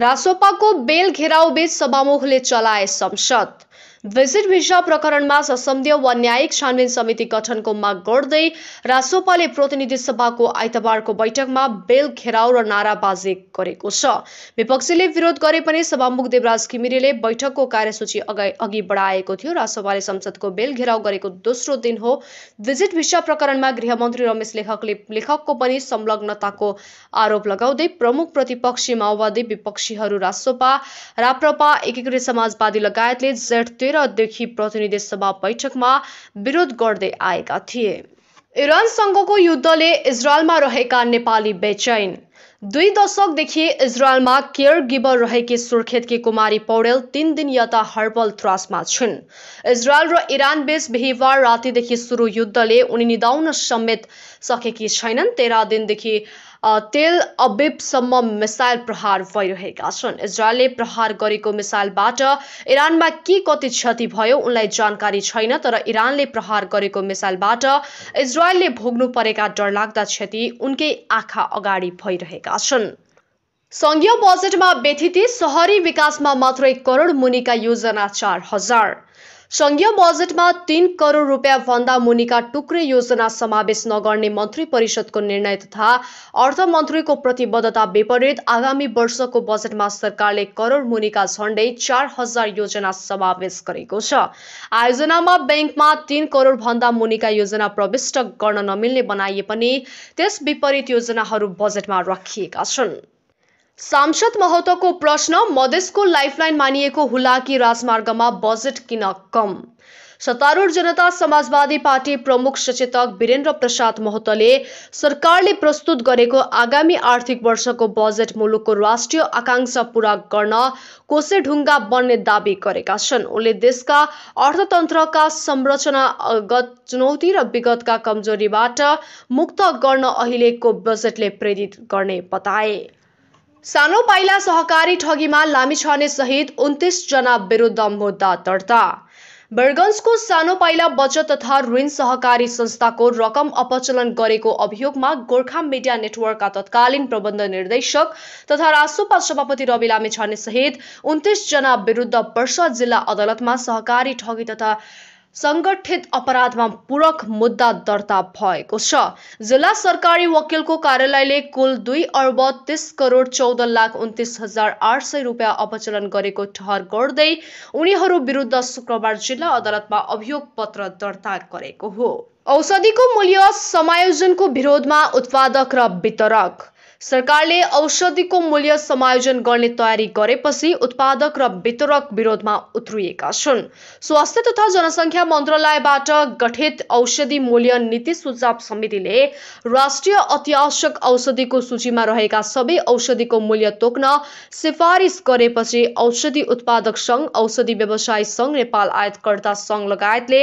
रासोपाको बेल घेराउ बीच सभामुखले चलाए संसद। भिजिट भिसा प्रकरणमा संसदीय वा न्यायिक छानबिन समिति गठनको माग गर्दै रासोपाले प्रतिनिधि सभाको आइतबारको बैठकमा बेल घेराउ र नाराबाजी गरेको छ। विपक्षीले विरोध गरे पनि सभामुख देवराज घिमिरेले बैठकको कार्यसूची अघि बढाएको थियो। रासोपाले संसदको बेल घेराउ गरेको दोस्रो दिन हो। भिजिट भिसा प्रकरणमा गृहमन्त्री रमेश लेखकको पनि संलग्नताको आरोप लगाउँदै प्रमुख प्रतिपक्षी माओवादी, विपक्षीहरू रासोपा, राप्रपा, एकीकृत समाजवादी लगायतले जेठ 13 देखि प्रतिनिधि सभा बैठकमा विरोध गर्दै आएका थिए। इरानसँगको युद्धले इजरायलमा रहेका नेपाली बेचैन। 2 दशकदेखि इजरायलमा केयर गिवर रहेकी सुर्खेतकी कुमारी पौडेल 3 दिन यता हर्बल त्रासमा छिन्। इजरायल र इरान बीच बिहिबार रातिदेखि सुरु युद्धले उनी निदाउन समेत सकेकी छैनन्। 13 दिनदेखि तेल अबिबसम्म मिसाइल प्रहार भइरहेका छन्। इजरायलले प्रहार गरेको मिसाइलबाट इरानमा के कति क्षति भयो उनलाई जानकारी छैन, तर इरानले प्रहार गरेको मिसाइलबाट इजरायलले भोग्नु परेका डरलाग्दा क्षति उनकै आँखा अगाडि भइरहेका छन्। संघीय बजेटमा व्यथिति, शहरी विकासमा मात्र 1 करोड मुनिका योजना 4000। संघीय बजेटमा 3 करोड रुपियाँ भन्दा मुनिका टुक्रे योजना समावेश नगर्ने मन्त्री परिषदको निर्णय तथा अर्थमन्त्रीको प्रतिबद्धता विपरीत आगामी वर्षको बजेटमा सरकारले करोड मुनिका झण्डै 4000 योजना समावेश गरेको छ। आयोजनामा बैंकमा 3 करोड भन्दा मुनिका योजना प्रविष्ट गर्न नमिल्ने बनाइए पनि त्यस विपरीत योजनाहरू बजेटमा राखिएका छन्। सांसद महतोको प्रश्न, मधेसको लाइफलाइन मानिएको हुलाकी राजमार्गमा बजेट किन कम? सत्तारूढ जनता समाजवादी पार्टी प्रमुख सचेतक वीरेन्द्र प्रसाद महतोले सरकारले प्रस्तुत गरेको आगामी आर्थिक वर्षको बजेट मुलुकको राष्ट्रिय आकांक्षा पूरा गर्न कोसेढुङ्गा बन्ने दाबी गरेका छन्। उनले देशका अर्थतन्त्रका संरचनागत चुनौती र विगतका कमजोरीबाट मुक्त गर्न अहिलेको बजेटले प्रेरित गर्ने बताए। सानो पाइला सहकारी ठगीमा लामिछाने सहित 29 जना विरुद्ध मुद्दा दर्ता। बरगंजको सानो पाइला बचत तथा ऋण सहकारी संस्थाको रकम अपचलन गरेको अभियोगमा गोर्खा मिडिया नेटवर्कका तत्कालीन प्रबन्ध निर्देशक तथा रासोपा सभापति रवि लामिछाने सहित 29 जना विरुद्ध पर्सा जिल्ला अदालतमा सहकारी ठगी तथा संगठित अपराधमा पूरक मुद्दा दर्ता भएको छ। जिल्ला सरकारी वकिलको कार्यालयले कुल 2 अर्ब 30 करोड 14 लाख 29,800 रुपियाँ अपचलन गरेको ठहर गर्दै उनीहरू विरुद्ध शुक्रबार जिल्ला अदालतमा अभियोग पत्र दर्ता गरेको हो। औषधिको मूल्य समायोजनको विरोधमा उत्पादक र वितरक। सरकारले औषधिको मूल्य समायोजन गर्ने तयारी गरेपछि उत्पादक र वितरक विरोधमा उत्रिएका छन्। स्वास्थ्य तथा जनसङ्ख्या मन्त्रालयबाट गठित औषधि मूल्य नीति सुझाव समितिले राष्ट्रिय अत्यावश्यक औषधिको सूचीमा रहेका सबै औषधिको मूल्य तोक्न सिफारिस गरेपछि औषधि उत्पादक सङ्घ, औषधि व्यवसायी सङ्घ, नेपाल आयातकर्ता सङ्घ लगायतले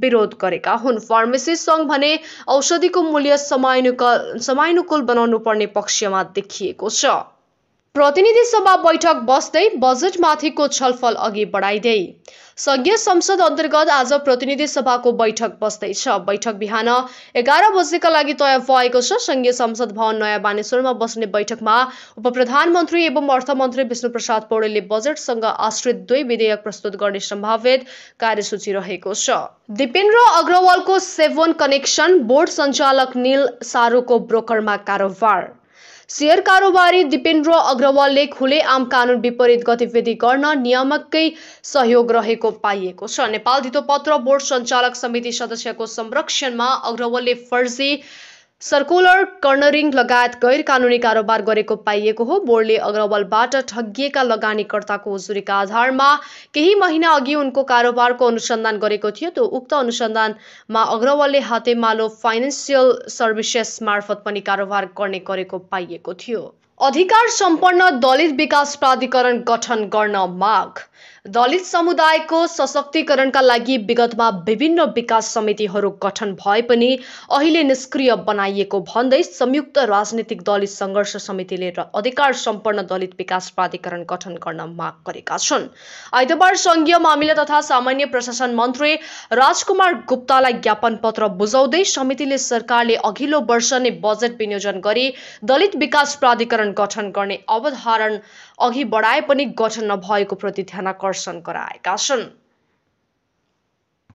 विरोध गरेका हुन्। फार्मेसी सङ्घ भने औषधिको मूल्य समानुकूल बनाउनु पर्ने पक्षमा देखिएको छ। प्रतिनिधि सभा बैठक बस्दै बजेटमाथिको छलफल अघि बढाइदै संघीय संसद अन्तर्गत आज प्रतिनिधि सभाको बैठक बस्दैछ। बैठक बिहान 11 बजेका लागि तय भएको छ। संघीय संसद भवन नयाँ बानेश्वरमा बस्ने बैठकमा उपप्रधानमन्त्री एवं अर्थमन्त्री विष्णुप्रसाद पौडेलले बजेटसँग आश्रित 2 विधेयक प्रस्तुत गर्ने सम्भावित कार्यसूची रहेको छ। दिपेन्द्र अग्रवालको सेभोन कनेक्सन, बोर्ड सञ्चालक नील सारूको ब्रोकरमा कारोबार। शेयर कारोबारी दिपेन्द्र अग्रवालले खुलेआम कानुन विपरीत गतिविधि गर्न नियामककै सहयोग रहेको पाइएको छ। नेपाल धितोपत्र बोर्ड सञ्चालक समिति सदस्यको संरक्षणमा अग्रवालले फर्जी सर्कुलर, कर्नरिङ लगायत गैर कानुनी कारोबार गरेको पाइएको हो। बोर्डले अग्रवालबाट ठगिएका लगानीकर्ताको उजुरीका आधारमा केही महिना अघि उनको कारोबारको अनुसन्धान गरेको थियो। त्यो उक्त अनुसन्धानमा अग्रवालले हातेमालो फाइनान्सियल सर्भिसेस मार्फत पनि कारोबार गरेको पाइएको थियो। अधिकार सम्पन्न दलित विकास प्राधिकरण गठन गर्न माग। दलित समुदायको सशक्तिकरणका लागि विगतमा विभिन्न विकास समितिहरू गठन भए पनि अहिले निष्क्रिय बनाइएको भन्दै संयुक्त राजनीतिक दलित सङ्घर्ष समितिले अधिकार सम्पन्न दलित विकास प्राधिकरण गठन गर्न माग गरेका छन्। आइतबार संघीय मामिला तथा सामान्य प्रशासन मन्त्री राजकुमार गुप्तालाई ज्ञापन पत्र बुझाउँदै समितिले सरकारले अघिल्लो वर्ष नै बजेट विनियोजन गरी दलित विकास प्राधिकरण गठन गर्ने अघि बढाए पनि गठन नभएको प्रति ध्यानाकर्षण गराएका छन्।